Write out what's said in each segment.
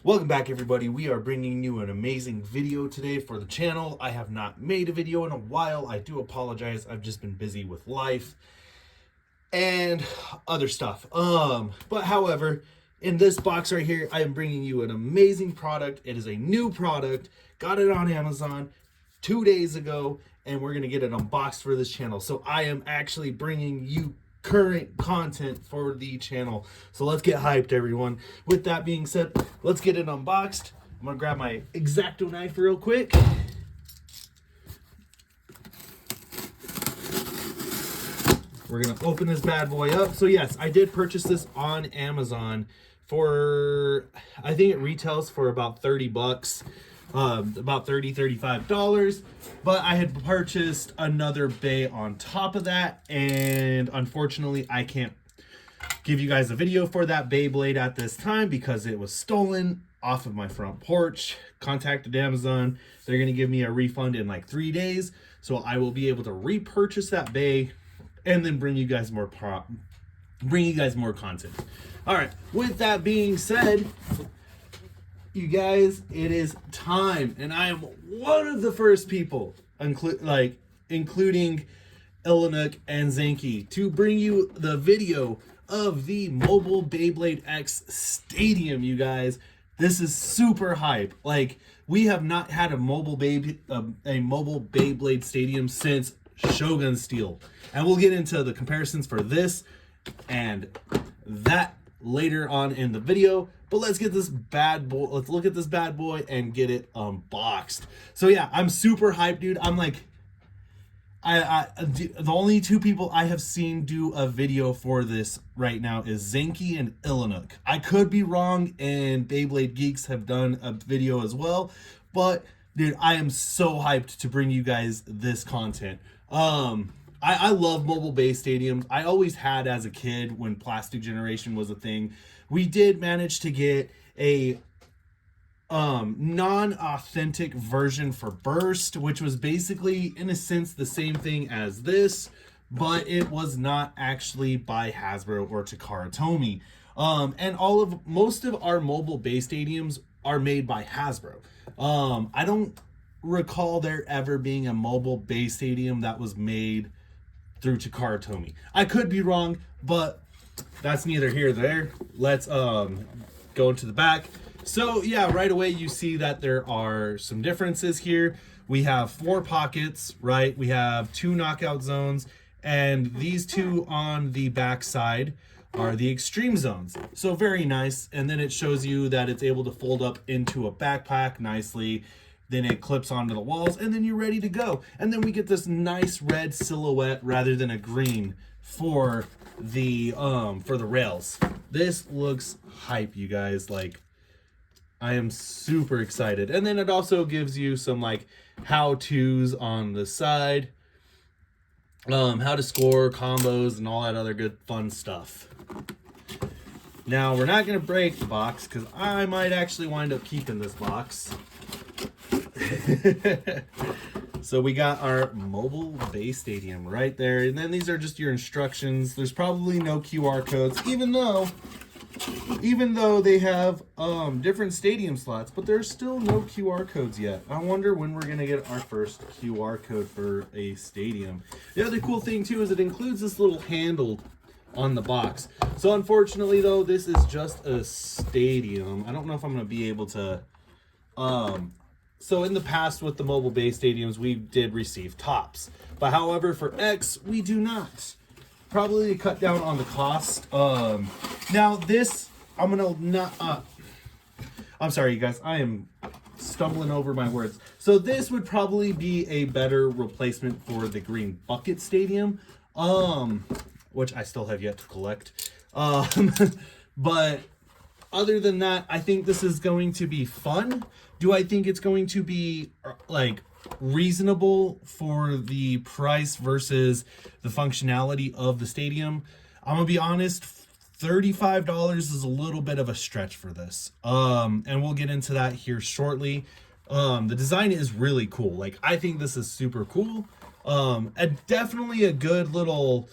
Welcome back, everybody. We are bringing you an amazing video today for the channel. I have not made a video in a while. I do apologize. I've just been busy with life and other stuff. But however, in this box right here, I am bringing you an amazing product. It is a new product. Got it on Amazon 2 days ago, and we're gonna get it unboxed for this channel. So I am actually bringing you current content for the channel. So let's get hyped, everyone. With that being said, let's get it unboxed. I'm gonna grab my X-Acto knife real quick. We're gonna open this bad boy up. So yes, I did purchase this on Amazon for, I think it retails for about 30 bucks. About $35, but I had purchased another bay on top of that, and unfortunately I can't give you guys a video for that bay blade at this time because it was stolen off of my front porch. Contacted Amazon. They're gonna give me a refund in like 3 days, so I will be able to repurchase that bay and then bring you guys more content. All right, with that being said, you guys, it is time, and I am one of the first people, including Illinook and Zenki, to bring you the video of the Mobile Beyblade X Stadium. You guys, this is super hype. Like, we have not had a mobile Beyblade Stadium since Shogun Steel, and we'll get into the comparisons for this and that later on in the video. But let's get this bad boy, let's look at this bad boy and get it unboxed. So yeah, I'm super hyped, dude. I'm like, the only two people I have seen do a video for this right now is Zenki and Illinook. I could be wrong, and Beyblade Geeks have done a video as well, but dude, I am so hyped to bring you guys this content. I love mobile bay stadiums. I always had as a kid when Plastic Generation was a thing. We did manage to get a non-authentic version for Burst, which was basically, in a sense, the same thing as this, but it was not actually by Hasbro or Takara Tomy. And most of our mobile bay stadiums are made by Hasbro. I don't recall there ever being a mobile bay stadium that was made through Takara Tomy. I could be wrong, but that's neither here nor there. Let's go into the back. So yeah, right away you see that there are some differences here. We have 4 pockets, right? We have 2 knockout zones, and these 2 on the back side are the extreme zones. So very nice. And then it shows you that it's able to fold up into a backpack nicely. Then it clips onto the walls, and then you're ready to go. And then we get this nice red silhouette rather than a green for the rails. This looks hype, you guys. Like, I am super excited. And then it also gives you some like how-tos on the side, how to score combos and all that other good fun stuff. Now, we're not going to break the box because I might actually wind up keeping this box. So we got our Mobile Bay Stadium right there, and then these are just your instructions. There's probably no QR codes, even though they have different stadium slots, but there's still no QR codes yet. I wonder when we're gonna get our first QR code for a stadium. The other cool thing too is it includes this little handle on the box. So unfortunately though, this is just a stadium. I don't know if I'm gonna be able to so in the past with the mobile bay stadiums, we did receive tops, but however for X, we do not. Probably to cut down on the cost. Now this, I'm sorry you guys, I am stumbling over my words. So this would probably be a better replacement for the Green Bucket Stadium, which I still have yet to collect. But other than that, I think this is going to be fun. Do I think it's going to be like reasonable for the price versus the functionality of the stadium? I'm gonna be honest, $35 is a little bit of a stretch for this. And we'll get into that here shortly. The design is really cool. Like, I think this is super cool. And definitely a good little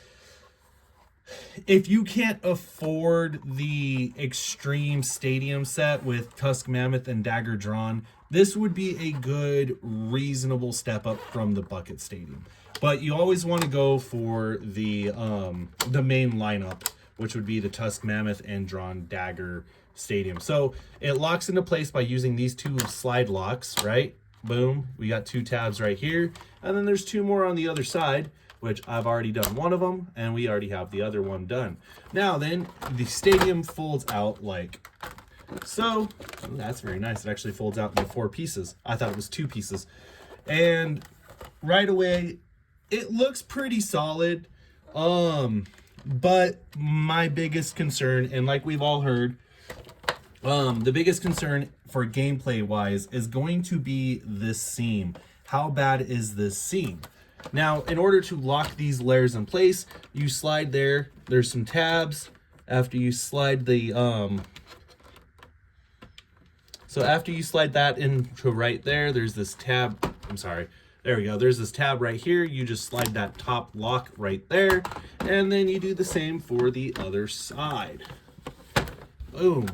if you can't afford the Extreme Stadium set with Tusk Mammoth and Dagger Drawn, this would be a good, reasonable step up from the Bucket Stadium. But you always want to go for the main lineup, which would be the Tusk Mammoth and Drawn Dagger Stadium. So it locks into place by using these two slide locks, right? Boom, we got 2 tabs right here, and then there's 2 more on the other side, which I've already done one of them, and we already have the other one done. Now then, the stadium folds out like so. Ooh, that's very nice. It actually folds out into 4 pieces. I thought it was 2 pieces. And right away, it looks pretty solid. But my biggest concern, and like we've all heard, the biggest concern for gameplay wise is going to be this seam. How bad is this seam? Now, in order to lock these layers in place, you slide there. There's some tabs. After you slide the, so after you slide that into right there, there's this tab. I'm sorry. There we go. There's this tab right here. You just slide that top lock right there. And then you do the same for the other side. Boom.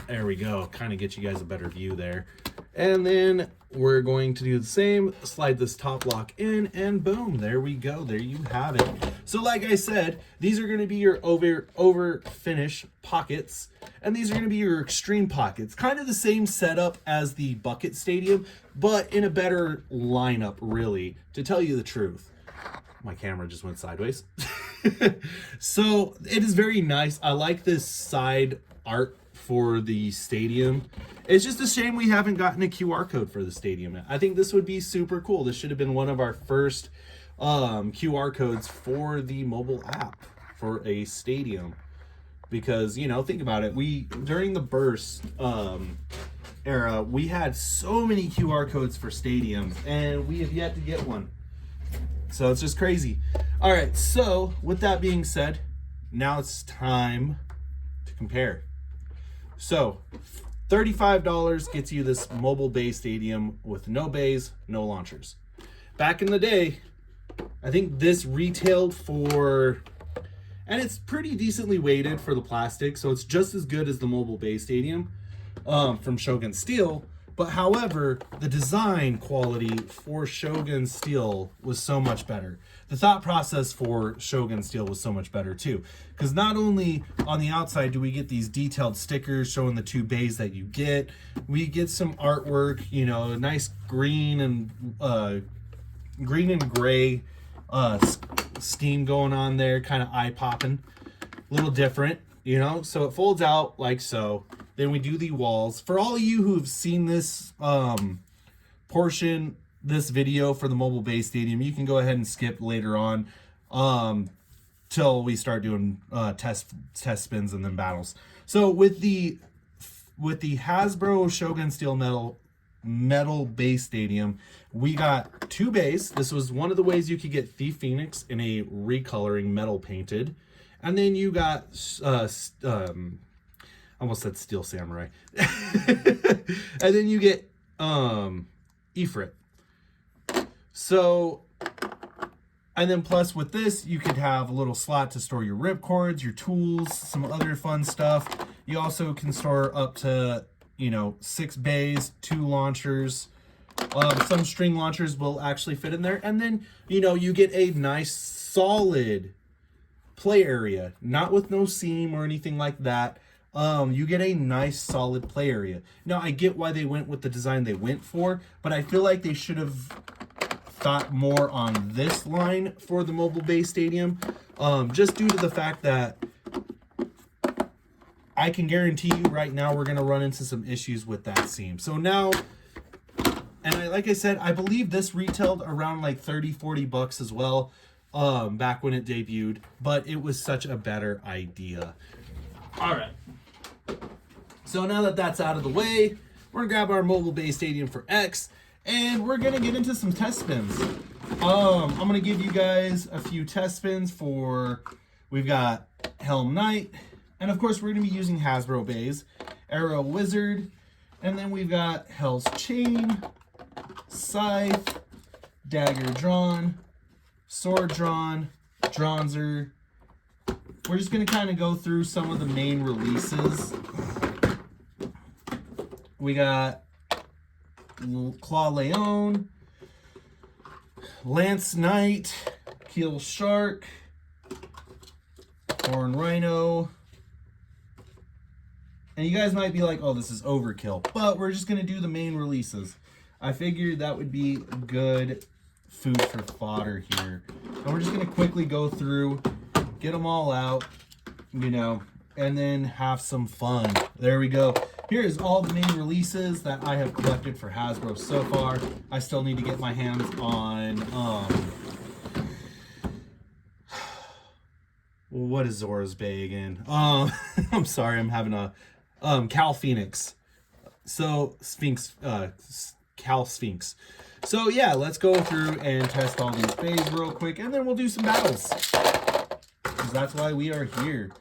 There we go. Kind of get you guys a better view there. And then we're going to do the same, slide this top lock in, and boom, there we go. There you have it. So like I said, these are going to be your over finish pockets, and these are going to be your extreme pockets. Kind of the same setup as the Bucket Stadium, but in a better lineup, really, to tell you the truth. My camera just went sideways. So it is very nice. I like this side art for the stadium. It's just a shame we haven't gotten a QR code for the stadium. I think this would be super cool. This should have been one of our first QR codes for the mobile app for a stadium, because, you know, think about it. We, during the burst era, we had so many QR codes for stadiums, and we have yet to get one. So it's just crazy. All right, so with that being said, now it's time to compare. So $35 gets you this mobile bay stadium with no bays, no launchers. Back in the day, I think this retailed for, and it's pretty decently weighted for the plastic, so it's just as good as the mobile bay stadium from Shogun Steel. But however, the design quality for Shogun Steel was so much better. The thought process for Shogun Steel was so much better too. Because not only on the outside do we get these detailed stickers showing the 2 bays that you get, we get some artwork, you know, a nice green and gray scheme going on there, kind of eye-popping, a little different, you know. So it folds out like so. Then we do the walls. For all of you who have seen this this video for the mobile bay stadium, you can go ahead and skip later on till we start doing test spins and then battles. So with the Hasbro Shogun Steel metal bay stadium, we got 2 bays. This was one of the ways you could get Thief Phoenix in a recoloring metal painted, and then you got almost said Steel Samurai. And then you get Ifrit. So, and then plus with this, you could have a little slot to store your ripcords, your tools, some other fun stuff. You also can store up to, you know, 6 bays, 2 launchers. Some string launchers will actually fit in there. And then, you know, you get a nice solid play area, not with no seam or anything like that. You get a nice solid play area. Now, I get why they went with the design they went for, but I feel like they should have thought more on this line for the mobile bay stadium, just due to the fact that I can guarantee you right now we're going to run into some issues with that seam. So now, and like I said, I believe this retailed around like 30-40 bucks as well, back when it debuted, but it was such a better idea. All right. So now that that's out of the way, we're gonna grab our mobile bay stadium for X, and we're gonna get into some test spins. I'm gonna give you guys a few test spins for, we've got Helm Knight, and of course we're gonna be using Hasbro bays, Arrow Wizard, and then we've got Hell's Chain, Scythe, Dagger Drawn, Sword Drawn, Dronzer, we're just going to kind of go through some of the main releases. We got Claw Leon, Lance Knight, Keel Shark, Horn Rhino. And you guys might be like, oh, this is overkill. But we're just going to do the main releases. I figured that would be good food for fodder here. And we're just going to quickly go through, get them all out, you know, and then have some fun. There we go. Here's all the main releases that I have collected for Hasbro so far. I still need to get my hands on, what is Zora's Bay again? I'm sorry, I'm having a, Cal Phoenix. So, Sphinx, Cal Sphinx. So yeah, let's go through and test all these bays real quick, and then we'll do some battles. Because that's why we are here.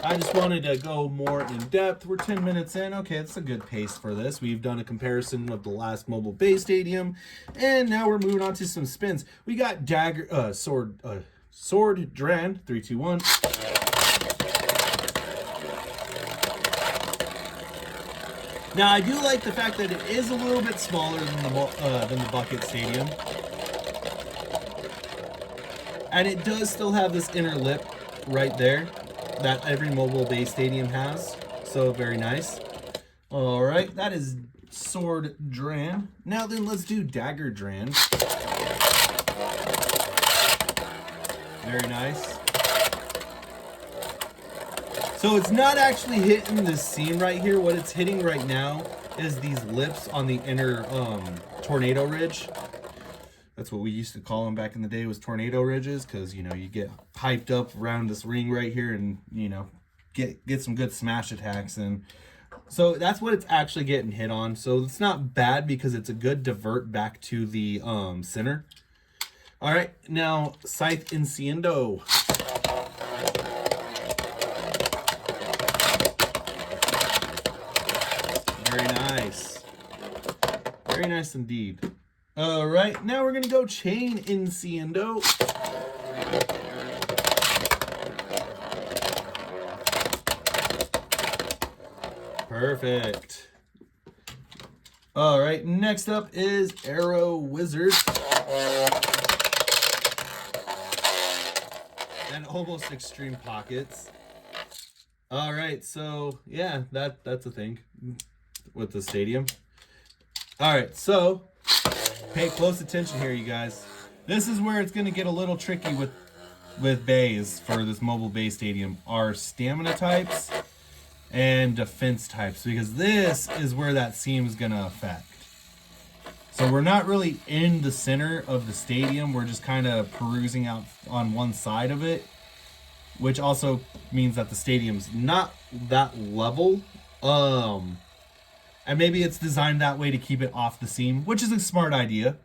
I just wanted to go more in depth. We're 10 minutes in. Okay, that's a good pace for this. We've done a comparison of the last Mobile Bay Stadium, and now we're moving on to some spins. We got Dagger, Sword Dran, 3, 2, 1. Now, I do like the fact that it is a little bit smaller than the Bucket Stadium. And it does still have this inner lip right there that every Mobile Bay Stadium has. So, very nice. Alright, that is Sword Dran. Now then, let's do Dagger Dran. Very nice. So it's not actually hitting this seam right here. What it's hitting right now is these lips on the inner tornado ridge. That's what we used to call them back in the day, was tornado ridges, because, you know, you get hyped up around this ring right here and, you know, get some good smash attacks. And so that's what it's actually getting hit on. So it's not bad because it's a good divert back to the center. All right, now Scythe Incendio. Very nice. Very nice indeed. All right, now we're going to go Chain Incendio. Perfect. All right, next up is Arrow Wizard. And almost Extreme Pockets. All right, so yeah, that's a thing with the stadium. All right, so pay close attention here, you guys. This is where it's going to get a little tricky with bays for this Mobile Bay Stadium. Are stamina types and defense types, because this is where that seam is going to affect. So we're not really in the center of the stadium. We're just kind of perusing out on one side of it, which also means that the stadium's not that level. And maybe it's designed that way to keep it off the seam, which is a smart idea.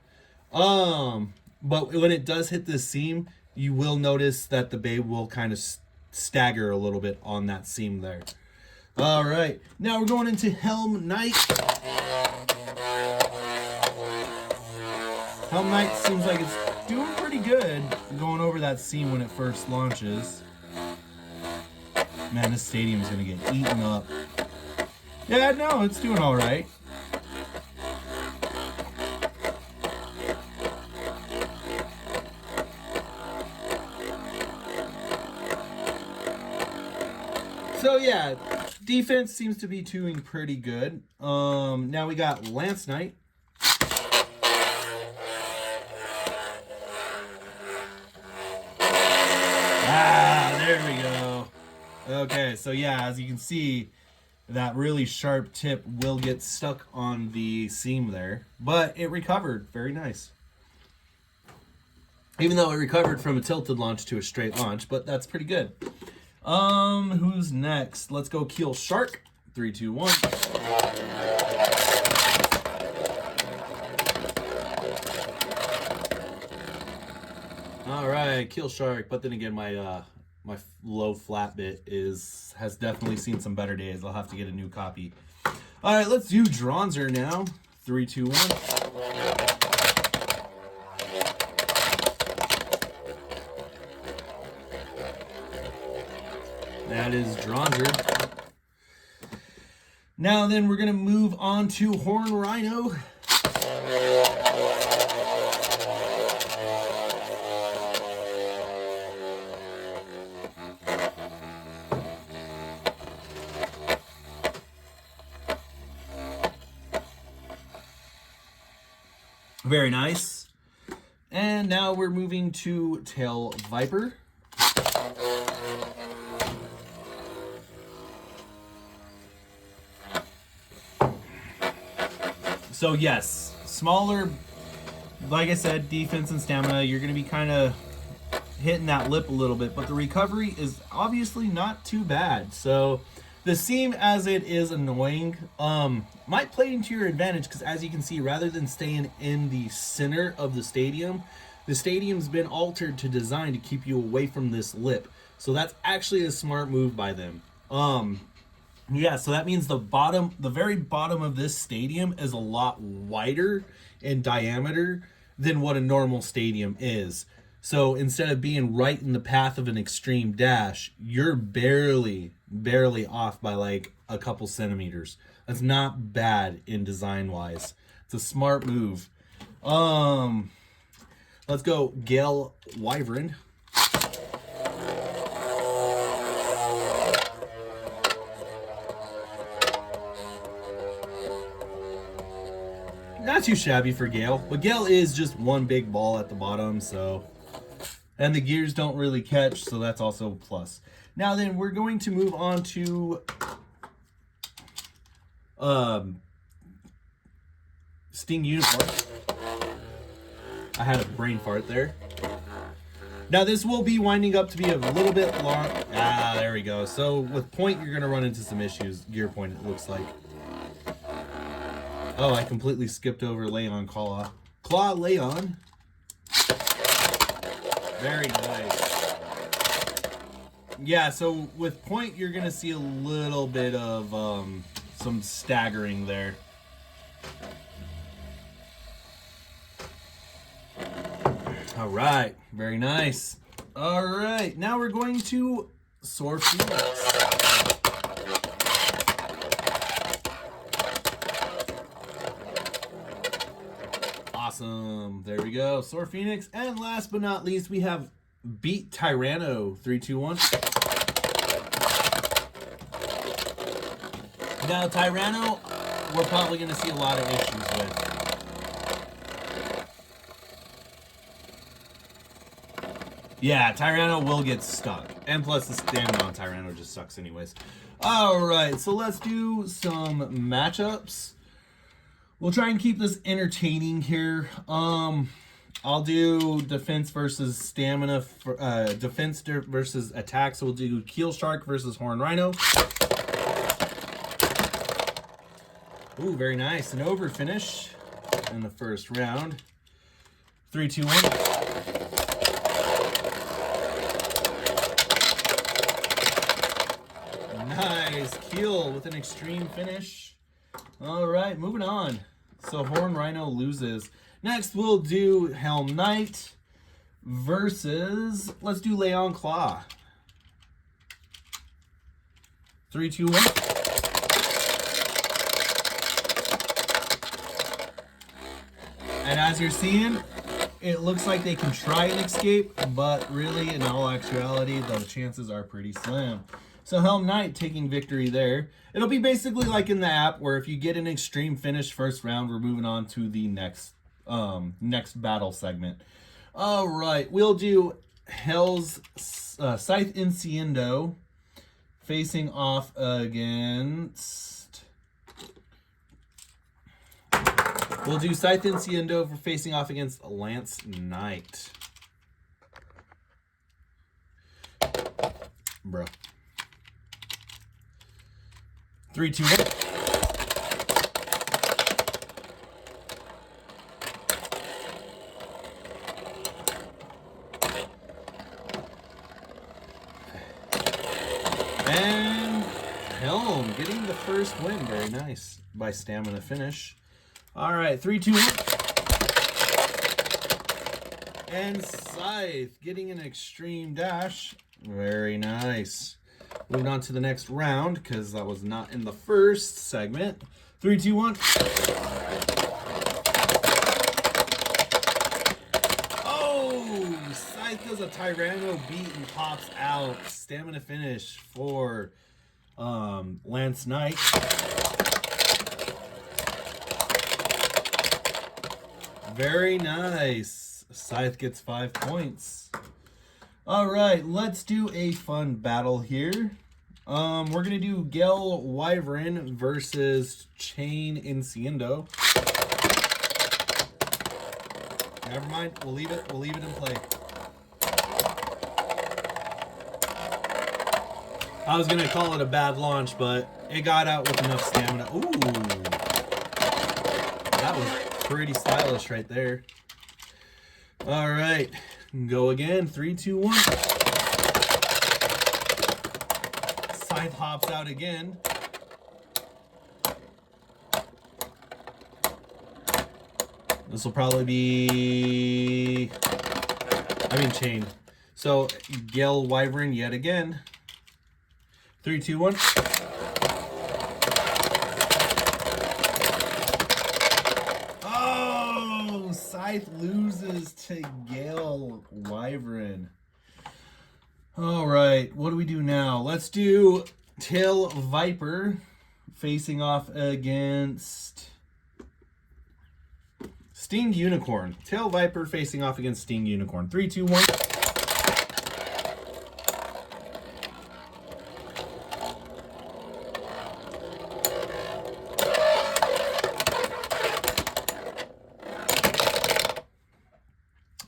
But when it does hit this seam, you will notice that the bay will kind of stagger a little bit on that seam there. All right, now we're going into Helm Knight. Helm Knight seems like it's doing pretty good going over that seam when it first launches. Man, this stadium is going to get eaten up. Yeah, no, it's doing all right. So yeah, defense seems to be doing pretty good. Now we got Lance Knight. Ah, there we go. Okay, so yeah, as you can see, that really sharp tip will get stuck on the seam there, but it recovered. Very nice. Even though it recovered from a tilted launch to a straight launch, but that's pretty good. Who's next? Let's go Keel Shark. 3, 2, 1. All right, Keel Shark. But then again, my my low flat bit has definitely seen some better days. I'll have to get a new copy. All right, let's do Dronzer now. 3, 2, 1. that is Dronger. Now then, we're going to move on to Horn Rhino. Very nice. And now we're moving to Tail Viper. So yes, smaller, like I said, defense and stamina. You're going to be kind of hitting that lip a little bit, but the recovery is obviously not too bad. So the seam, as it is annoying, might play into your advantage, because as you can see, rather than staying in the center of the stadium's been altered to design to keep you away from this lip. So that's actually a smart move by them. Yeah, so that means the very bottom of this stadium is a lot wider in diameter than what a normal stadium is. So instead of being right in the path of an extreme dash, you're barely off by like a couple centimeters. That's not bad in design wise. It's a smart move. Let's go Gale Wyvern. Not too shabby for Gale, but Gale is just one big ball at the bottom, so, and the gears don't really catch, so that's also a plus. Now then, we're going to move on to Sting Unicorn. I had a brain fart there. Now this will be winding up to be a little bit long. There we go. So with point, you're going to run into some issues. Gear point, it looks like. Oh, I completely skipped over Leon Claw. Claw Leon. Very nice. Yeah, so with point, you're going to see a little bit of some staggering there. All right, very nice. All right, now we're going to Soar Phoenix. Awesome. There we go. Soar Phoenix. And last but not least, we have Beat Tyranno. 3, 2, 1. Now, Tyranno, we're probably going to see a lot of issues with. Yeah, Tyranno will get stuck. And plus, the stamina on Tyranno just sucks anyways. All right, so let's do some matchups. We'll try and keep this entertaining here. I'll do defense versus stamina, defense versus attack. So we'll do Keel Shark versus Horn Rhino. Ooh, very nice. An over finish in the first round. 3, 2, 1. Nice. Keel with an extreme finish. All right, moving on. So Horn Rhino loses. Next, we'll do Helm Knight versus, let's do Leon Claw. 3, 2, 1. And as you're seeing, it looks like they can try and escape, but really, in all actuality, the chances are pretty slim. So Helm Knight taking victory there. It'll be basically like in the app, where if you get an extreme finish first round, we're moving on to the next battle segment. All right, we'll do Hell's Scythe Incendio facing off against. We'll do Scythe Incendio for facing off against Lance Knight. Bro. 3, 2, 1. And Helm getting the first win. Very nice. By stamina finish. All right, 3, 2, 1. And Scythe getting an extreme dash. Very nice. Moving on to the next round, because that was not in the first segment. 3, 2, 1. Oh! Scythe does a Tyranno beat and pops out. Stamina finish for Lance Knight. Very nice. Scythe gets 5 points. All right, let's do a fun battle here. We're gonna do Gale Wyvern versus Chain Incendio. Never mind, we'll leave it in play. I was gonna call it a bad launch, but it got out with enough stamina. Ooh, that was pretty stylish right there. All right, go again. 3, 2, 1. Scythe hops out again. This will probably be, Chain. So Gale Wyvern yet again. 3, 2, 1. Oh, Scythe loses to Gale Wyvern. All right, what do we do now? Let's do Tail Viper facing off against Sting Unicorn. Tail Viper facing off against Sting Unicorn. 3, 2, 1.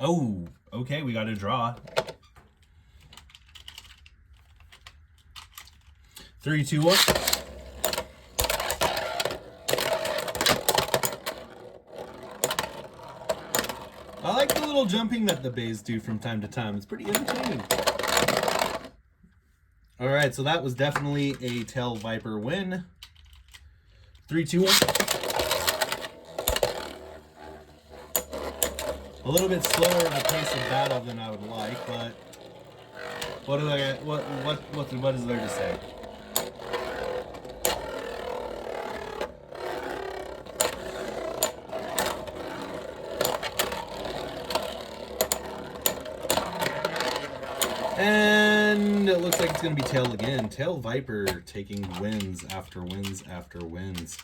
Oh, okay, we got a draw. 3, 2, 1. I like the little jumping that the bays do from time to time. It's pretty entertaining. All right, so that was definitely a Tail Viper win. 3, 2, 1. A little bit slower of a pace of battle than I would like, but what is there to say? And it looks like it's going to be Tail again. Tail Viper taking wins after wins after wins.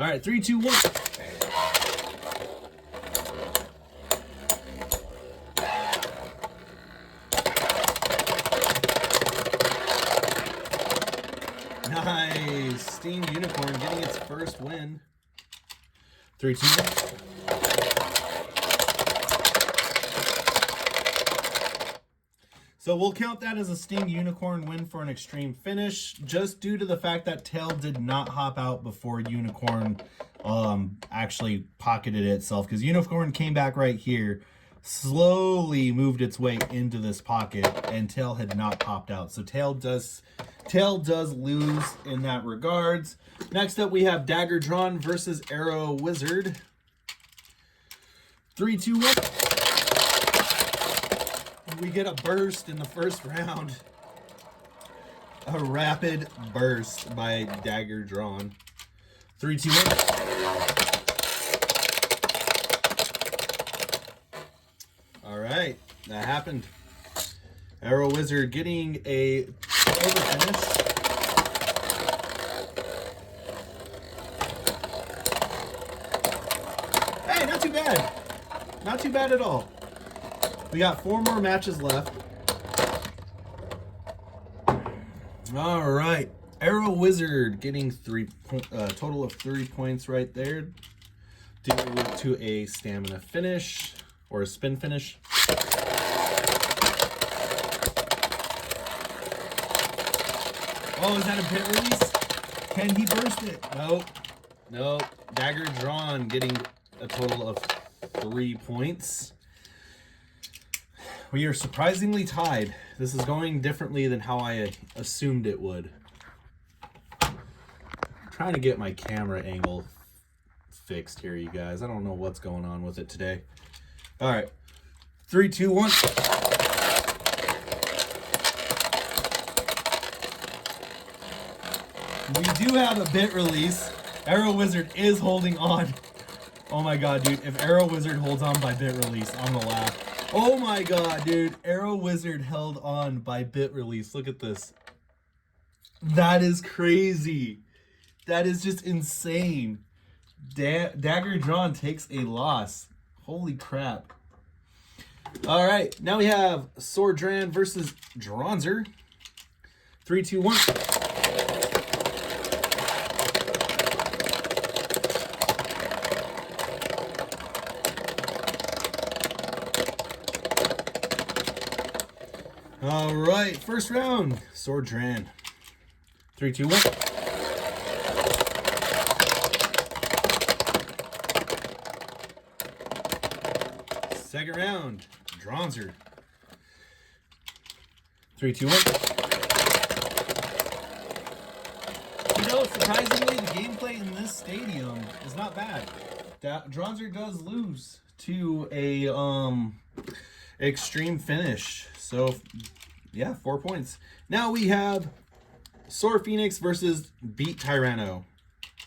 All right, 3, 2, 1. Nice. Sting Unicorn getting its first win. 3, 2, 1. So we'll count that as a Sting Unicorn win for an extreme finish, just due to the fact that Tail did not hop out before Unicorn actually pocketed itself, because Unicorn came back right here, slowly moved its way into this pocket, and Tail had not popped out. So Tail does lose in that regards. Next up, we have Dagger Drawn versus Arrow Wizard. 3, 2, 1. We get a burst in the first round. A rapid burst by Dagger Drawn. 3, 2, 1. All right, that happened. Arrow Wizard getting a over finish. Hey, not too bad. Not too bad at all. We got 4 more matches left. All right. Arrow Wizard getting total of 3 points right there. Due to a stamina finish or a spin finish. Oh, is that a pit release? Can he burst it? Nope. Nope. Dagger Drawn getting a total of 3 points. We are surprisingly tied. This is going differently than how I assumed it would. I'm trying to get my camera angle fixed here, you guys. I don't know what's going on with it today. All right. 3, 2, 1. We do have a bit release. Arrow Wizard is holding on. Oh my god, dude. If Arrow Wizard holds on by bit release, I'm gonna laugh. Oh my god, dude. Arrow Wizard held on by bit release. Look at this. That is crazy. That is just insane. Dagger Drawn takes a loss. Holy crap. All right, now we have Sordran versus Dronzer. 3, 2, 1. All right, first round, Sordran. 3, 2, 1. Second round, Dronzer. 3, 2, 1. You know, surprisingly, the gameplay in this stadium is not bad. Dronzer does lose to a extreme finish. So, yeah, 4 points. Now we have Sword Phoenix versus Beat Tyranno.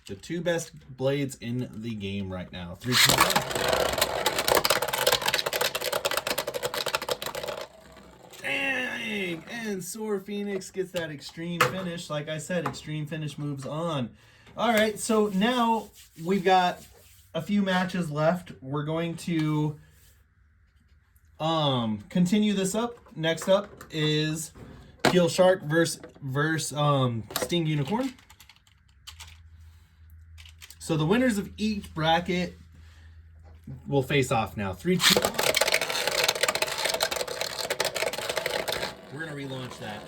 The two best blades in the game right now. 3, 2, 1. Dang! And Sword Phoenix gets that extreme finish. Like I said, extreme finish moves on. All right, so now we've got a few matches left. We're going to continue this up. Next up is Keel Shark versus Sting Unicorn. So the winners of each bracket will face off now. 3, 2, 1. We're gonna relaunch that.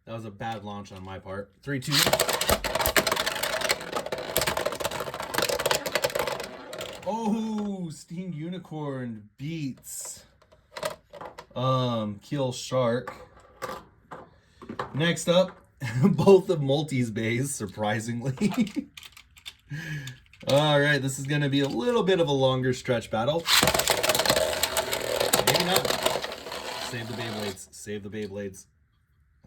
That was a bad launch on my part. 3, 2, 1. Oh, Sting Unicorn beats Keel Shark. Next up, both the multis bays, surprisingly. All right, this is going to be a little bit of a longer stretch battle. Maybe not. Save the Beyblades. Save the Beyblades.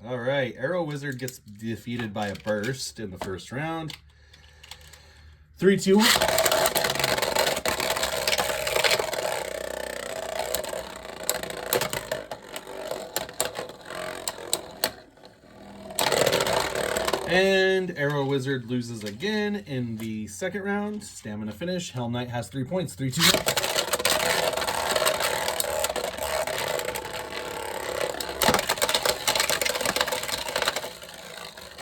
All right, Arrow Wizard gets defeated by a burst in the first round. 3, 2, 1. And Arrow Wizard loses again in the second round. Stamina finish. Hell Knight has 3 points. 3, 2, 1.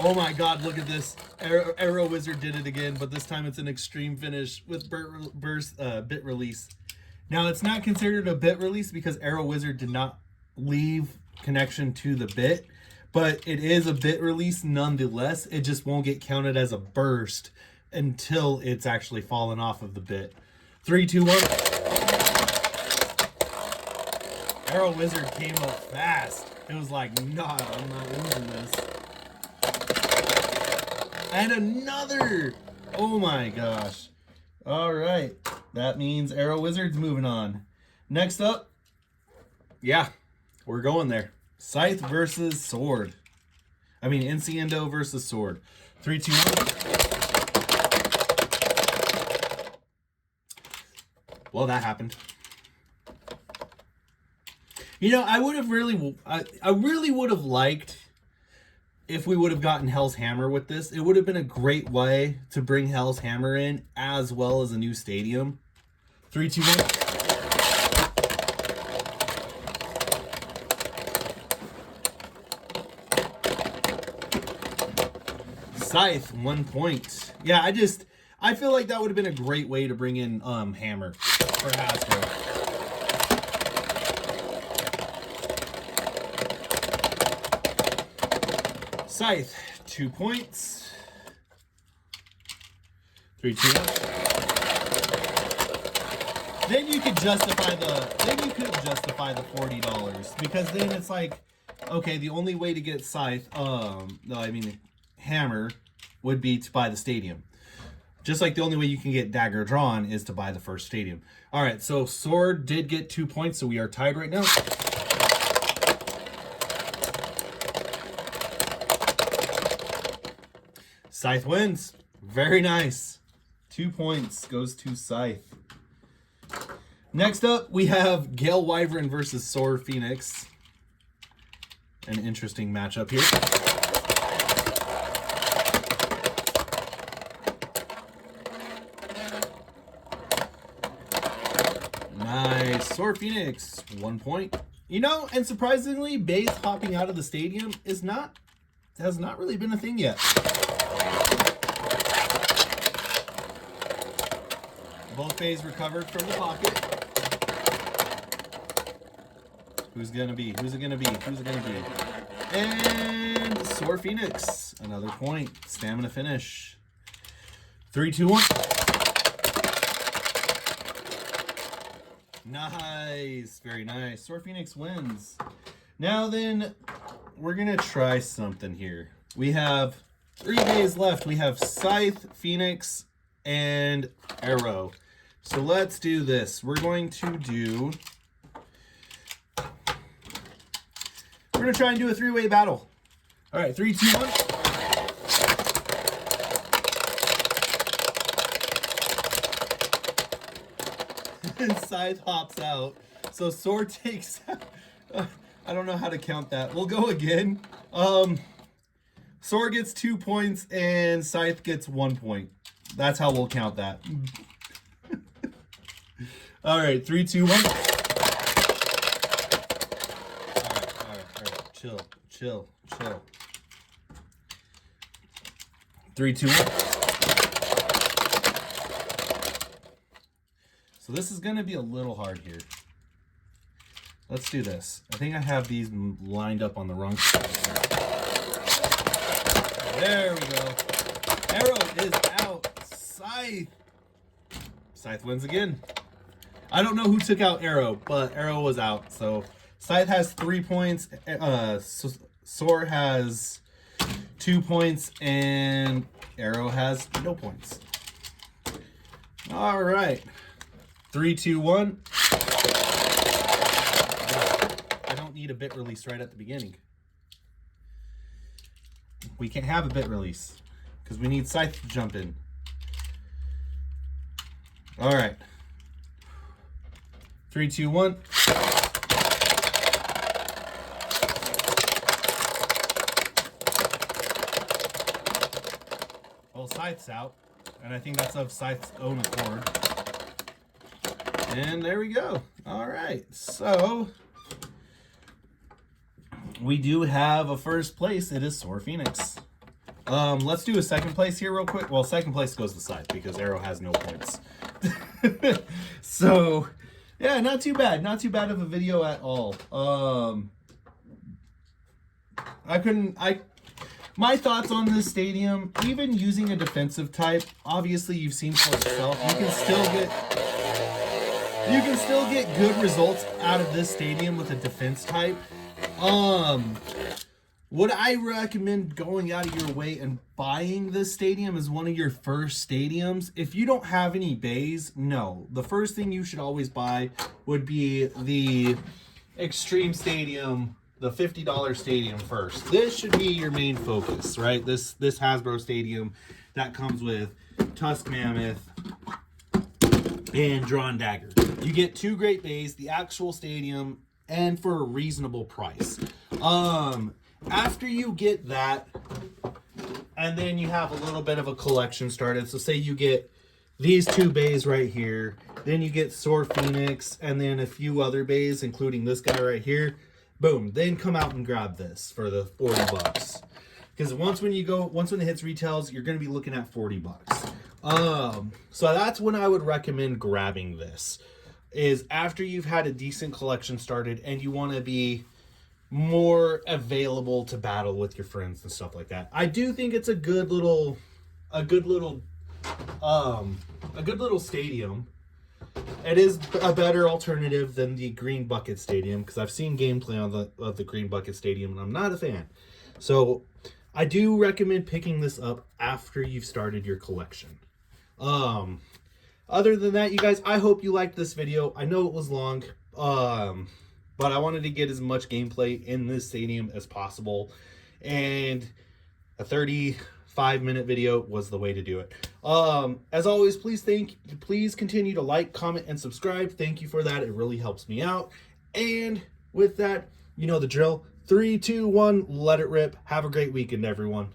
Oh my god, look at this. Arrow Wizard did it again, but this time it's an extreme finish with bit release. Now, it's not considered a bit release because Arrow Wizard did not leave connection to the bit. But it is a bit release nonetheless. It just won't get counted as a burst until it's actually fallen off of the bit. 3, 2, 1. Arrow Wizard came up fast. It was like, nah, I'm not losing this. And another! Oh my gosh. All right. That means Arrow Wizard's moving on. Next up, yeah, we're going there. Scythe versus Sword. I mean, Enciendo versus Sword. 3, 2, 1. Well, that happened. You know, I really would have liked if we would have gotten Hell's Hammer with this. It would have been a great way to bring Hell's Hammer in as well as a new stadium. 3, 2, 1. Scythe, 1 point. Yeah, I feel like that would have been a great way to bring in Hammer for Hasbro. Scythe, 2 points. 3, 2, 1. Then you could justify the $40 because then it's like, okay, the only way to get Scythe, Hammer would be to buy the stadium. Just like the only way you can get Dagger Drawn is to buy the first stadium. All right, so Sword did get 2 points, so we are tied right now. Scythe wins. Very nice. 2 points goes to Scythe. Next up, we have Gale Wyvern versus Soar Phoenix. An interesting matchup here. Nice. Soar Phoenix, 1 point. You know, and surprisingly, bays hopping out of the stadium has not really been a thing yet. Both bays recovered from the pocket. Who's gonna be? Who's it gonna be? Who's it gonna be? And Soar Phoenix, another point. Stamina finish. 3, 2, 1. Nice, very nice. Soar Phoenix wins. Now then, we're gonna try something here. We have 3 days left. We have Scythe, Phoenix, and Arrow. So let's do this. We're gonna try and do a 3-way battle. All right, 3, 2, 1. And Scythe hops out. So Soar takes I don't know how to count that. We'll go again. Soar gets 2 points and Scythe gets 1 point. That's how we'll count that. All right, 3, 2, 1. All right. Chill. 3, 2, 1. So this is gonna be a little hard here. Let's do this. I think I have these lined up on the wrong side. There we go. Arrow is out. Scythe wins again. I don't know who took out Arrow, but Arrow was out. So Scythe has 3 points. Soar has 2 points, and Arrow has no points. All right. 3, 2, 1. I don't need a bit release right at the beginning. We can't have a bit release because we need Scythe to jump in. All right. 3, 2, 1. Well, Scythe's out, and I think that's of Scythe's own accord. And there we go. All right, so we do have a first place. It is Soar Phoenix. Let's do a second place here real quick. Well, second place goes to Scythe because Arrow has no points. So, yeah, not too bad. Not too bad of a video at all. My thoughts on this stadium, even using a defensive type, obviously you've seen for yourself, you can still get good results out of this stadium with a defense type. Would I recommend going out of your way and buying this stadium as one of your first stadiums? If you don't have any bays, no. The first thing you should always buy would be the Extreme Stadium, the $50 stadium first. This should be your main focus, right? This Hasbro stadium that comes with Tusk Mammoth and Drawn Dagger. You get 2 great bays, the actual stadium, and for a reasonable price. After you get that, and then you have a little bit of a collection started. So say you get these 2 bays right here, then you get Soar Phoenix, and then a few other bays, including this guy right here. Boom, then come out and grab this for the 40 bucks. Because once when it hits retails, you're gonna be looking at 40 bucks. So that's when I would recommend grabbing this, is after you've had a decent collection started and you want to be more available to battle with your friends and stuff like that. I do think it's a good little stadium. It is a better alternative than the Green Bucket Stadium, because I've seen gameplay of the Green Bucket Stadium and I'm not a fan. So I do recommend picking this up after you've started your collection. Other than that, you guys, I hope you liked this video. I know it was long, but I wanted to get as much gameplay in this stadium as possible. And a 30 5-minute video was the way to do it. As always, please continue to like, comment, and subscribe. Thank you for that. It really helps me out. And with that, you know the drill. 3, 2, 1, let it rip. Have a great weekend, everyone.